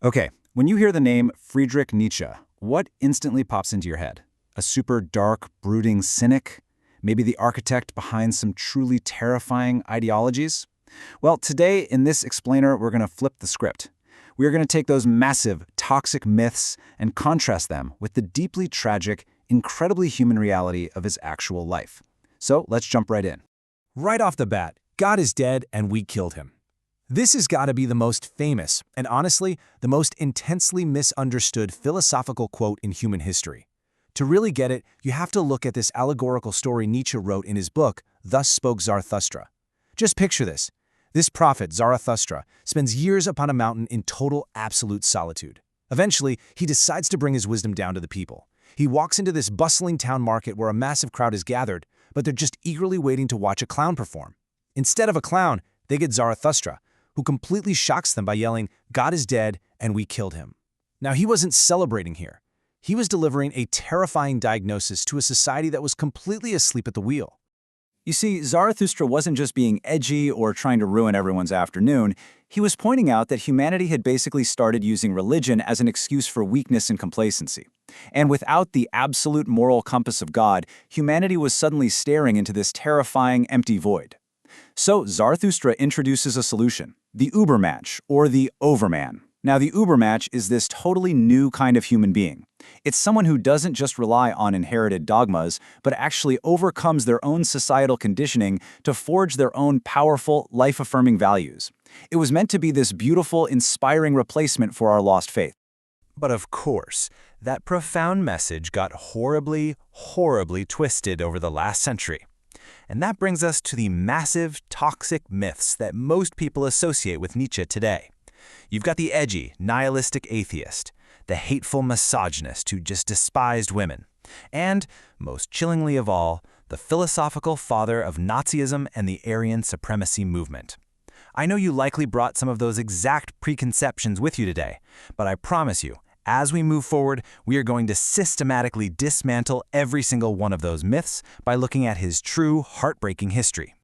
Okay, when you hear the name Friedrich Nietzsche, what instantly pops into your head? A super dark, brooding cynic? Maybe the architect behind some truly terrifying ideologies? Well, today in this explainer, we're going to flip the script. We are going to take those massive, toxic myths and contrast them with the deeply tragic, incredibly human reality of his actual life. So let's jump right in. Right off the bat, God is dead and we killed him. This has got to be the most famous, and honestly, the most intensely misunderstood philosophical quote in human history. To really get it, you have to look at this allegorical story Nietzsche wrote in his book, Thus Spoke Zarathustra. Just picture this. This prophet, Zarathustra, spends years upon a mountain in total absolute solitude. Eventually, he decides to bring his wisdom down to the people. He walks into this bustling town market where a massive crowd is gathered, but they're just eagerly waiting to watch a clown perform. Instead of a clown, they get Zarathustra, who completely shocks them by yelling, "God is dead and we killed him." Now, he wasn't celebrating here. He was delivering a terrifying diagnosis to a society that was completely asleep at the wheel. You see, Zarathustra wasn't just being edgy or trying to ruin everyone's afternoon. He was pointing out that humanity had basically started using religion as an excuse for weakness and complacency. And without the absolute moral compass of God, humanity was suddenly staring into this terrifying, empty void. So Zarathustra introduces a solution, the Übermensch, or the Overman. Now, the Übermensch is this totally new kind of human being. It's someone who doesn't just rely on inherited dogmas, but actually overcomes their own societal conditioning to forge their own powerful, life-affirming values. It was meant to be this beautiful, inspiring replacement for our lost faith. But of course, that profound message got horribly, horribly twisted over the last century. And that brings us to the massive, toxic myths that most people associate with Nietzsche today. You've got the edgy, nihilistic atheist, the hateful misogynist who just despised women, and, most chillingly of all, the philosophical father of Nazism and the Aryan supremacy movement. I know you likely brought some of those exact preconceptions with you today, but I promise you, as we move forward, we are going to systematically dismantle every single one of those myths by looking at his true, heartbreaking history.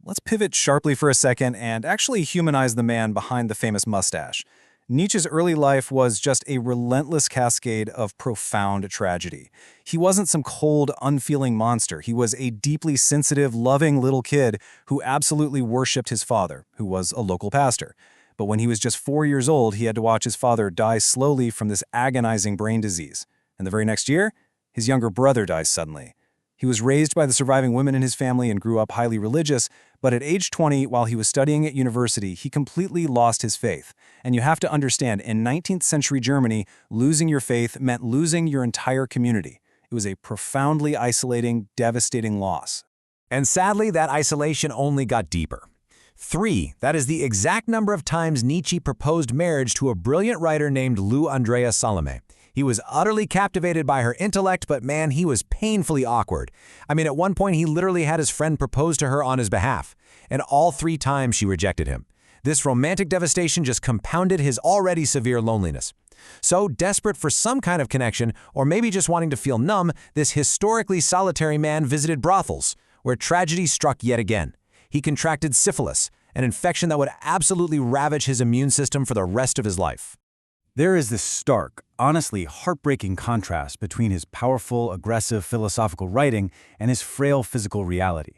Let's pivot sharply for a second and actually humanize the man behind the famous mustache. Nietzsche's early life was just a relentless cascade of profound tragedy. He wasn't some cold, unfeeling monster. He was a deeply sensitive, loving little kid who absolutely worshipped his father, who was a local pastor. But when he was just 4 years old, he had to watch his father die slowly from this agonizing brain disease. And the very next year, his younger brother dies suddenly. He was raised by the surviving women in his family and grew up highly religious, but at age 20, while he was studying at university, he completely lost his faith. And you have to understand, in 19th century Germany, losing your faith meant losing your entire community. It was a profoundly isolating, devastating loss. And sadly, that isolation only got deeper. 3, that is the exact number of times Nietzsche proposed marriage to a brilliant writer named Lou Andrea Salome. He was utterly captivated by her intellect, but man, he was painfully awkward. I mean, at one point, he literally had his friend propose to her on his behalf, and all 3 times she rejected him. This romantic devastation just compounded his already severe loneliness. So, desperate for some kind of connection, or maybe just wanting to feel numb, this historically solitary man visited brothels, where tragedy struck yet again. He contracted syphilis, an infection that would absolutely ravage his immune system for the rest of his life. There is this stark, honestly heartbreaking contrast between his powerful, aggressive philosophical writing and his frail physical reality.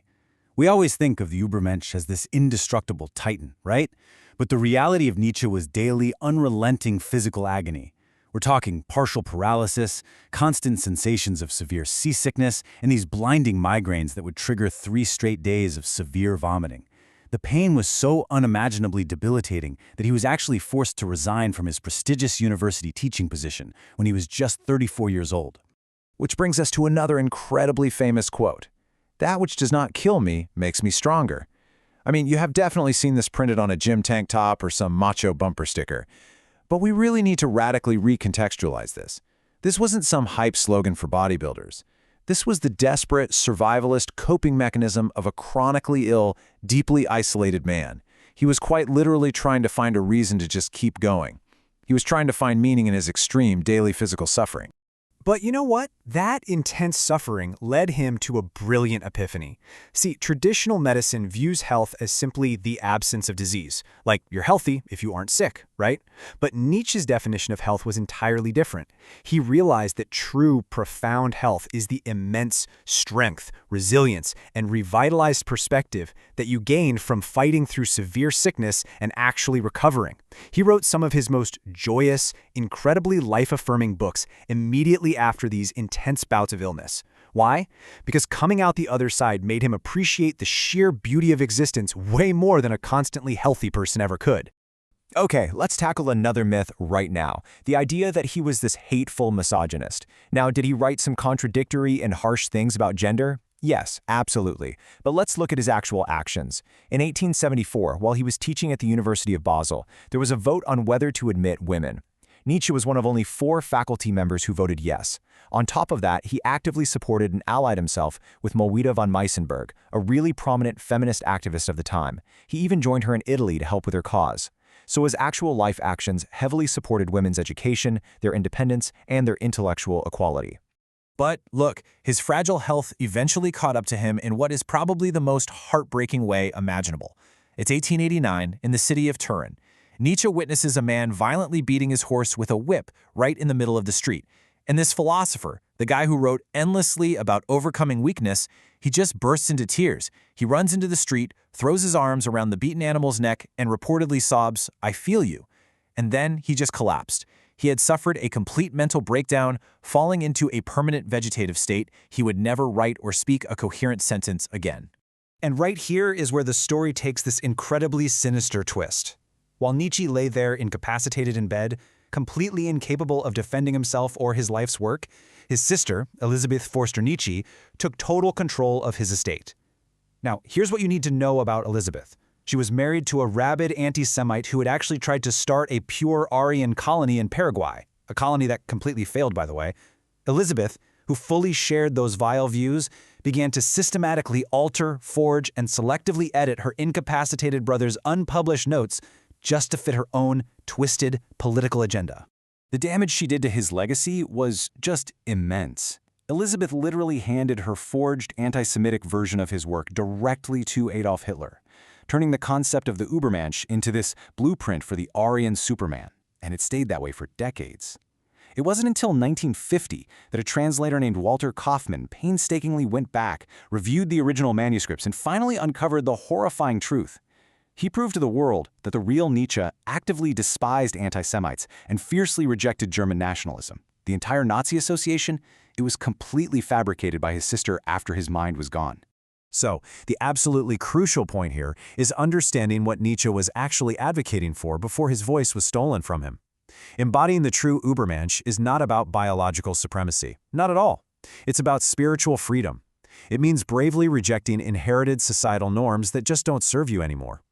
We always think of the Übermensch as this indestructible titan, right? But the reality of Nietzsche was daily, unrelenting physical agony. We're talking partial paralysis, constant sensations of severe seasickness, and these blinding migraines that would trigger 3 straight days of severe vomiting. The pain was so unimaginably debilitating that he was actually forced to resign from his prestigious university teaching position when he was just 34 years old. Which brings us to another incredibly famous quote. "That which does not kill me makes me stronger." I mean, you have definitely seen this printed on a gym tank top or some macho bumper sticker. But we really need to radically recontextualize this. This wasn't some hype slogan for bodybuilders. This was the desperate, survivalist coping mechanism of a chronically ill, deeply isolated man. He was quite literally trying to find a reason to just keep going. He was trying to find meaning in his extreme daily physical suffering. But you know what? That intense suffering led him to a brilliant epiphany. See, traditional medicine views health as simply the absence of disease, like you're healthy if you aren't sick, right? But Nietzsche's definition of health was entirely different. He realized that true, profound health is the immense strength, resilience, and revitalized perspective that you gain from fighting through severe sickness and actually recovering. He wrote some of his most joyous, incredibly life-affirming books immediately after these intense bouts of illness. Why? Because coming out the other side made him appreciate the sheer beauty of existence way more than a constantly healthy person ever could. Okay, let's tackle another myth right now. The idea that he was this hateful misogynist. Now, did he write some contradictory and harsh things about gender? Yes, absolutely. But let's look at his actual actions. In 1874, while he was teaching at the University of Basel, there was a vote on whether to admit women. Nietzsche was one of only 4 faculty members who voted yes. On top of that, he actively supported and allied himself with Mulwida von Meisenberg, a really prominent feminist activist of the time. He even joined her in Italy to help with her cause. So his actual life actions heavily supported women's education, their independence, and their intellectual equality. But look, his fragile health eventually caught up to him in what is probably the most heartbreaking way imaginable. It's 1889 in the city of Turin. Nietzsche witnesses a man violently beating his horse with a whip right in the middle of the street. And this philosopher, the guy who wrote endlessly about overcoming weakness, he just bursts into tears. He runs into the street, throws his arms around the beaten animal's neck, and reportedly sobs, "I feel you." And then he just collapsed. He had suffered a complete mental breakdown, falling into a permanent vegetative state. He would never write or speak a coherent sentence again. And right here is where the story takes this incredibly sinister twist. While Nietzsche lay there incapacitated in bed, completely incapable of defending himself or his life's work, his sister, Elisabeth Forster Nietzsche, took total control of his estate. Now, here's what you need to know about Elisabeth. She was married to a rabid anti-Semite who had actually tried to start a pure Aryan colony in Paraguay, a colony that completely failed, by the way. Elisabeth, who fully shared those vile views, began to systematically alter, forge, and selectively edit her incapacitated brother's unpublished notes just to fit her own twisted political agenda. The damage she did to his legacy was just immense. Elisabeth literally handed her forged anti-Semitic version of his work directly to Adolf Hitler, turning the concept of the Übermensch into this blueprint for the Aryan Superman, and it stayed that way for decades. It wasn't until 1950 that a translator named Walter Kaufmann painstakingly went back, reviewed the original manuscripts, and finally uncovered the horrifying truth. He proved to the world that the real Nietzsche actively despised anti-Semites and fiercely rejected German nationalism. The entire Nazi association, it was completely fabricated by his sister after his mind was gone. So, the absolutely crucial point here is understanding what Nietzsche was actually advocating for before his voice was stolen from him. Embodying the true Übermensch is not about biological supremacy. Not at all. It's about spiritual freedom. It means bravely rejecting inherited societal norms that just don't serve you anymore.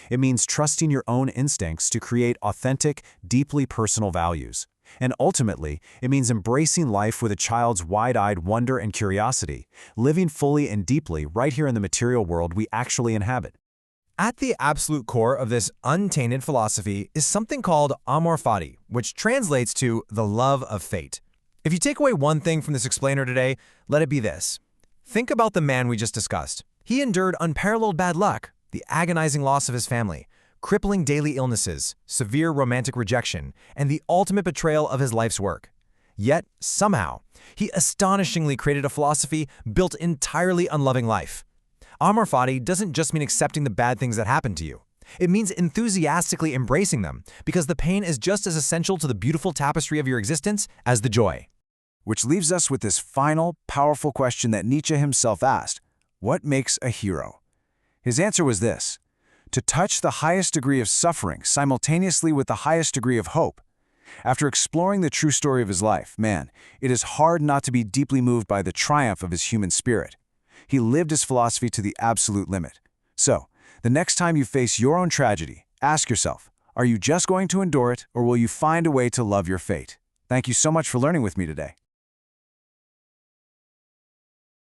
It means trusting your own instincts to create authentic, deeply personal values. And ultimately, it means embracing life with a child's wide-eyed wonder and curiosity, living fully and deeply right here in the material world we actually inhabit. At the absolute core of this untainted philosophy is something called amor fati, which translates to the love of fate. If you take away one thing from this explainer today, let it be this. Think about the man we just discussed. He endured unparalleled bad luck, the agonizing loss of his family, crippling daily illnesses, severe romantic rejection, and the ultimate betrayal of his life's work. Yet, somehow, he astonishingly created a philosophy built entirely on loving life. Amor fati doesn't just mean accepting the bad things that happen to you. It means enthusiastically embracing them, because the pain is just as essential to the beautiful tapestry of your existence as the joy. Which leaves us with this final, powerful question that Nietzsche himself asked: what makes a hero? His answer was this: to touch the highest degree of suffering simultaneously with the highest degree of hope. After exploring the true story of his life, man, it is hard not to be deeply moved by the triumph of his human spirit. He lived his philosophy to the absolute limit. So, the next time you face your own tragedy, ask yourself, are you just going to endure it, or will you find a way to love your fate? Thank you so much for learning with me today.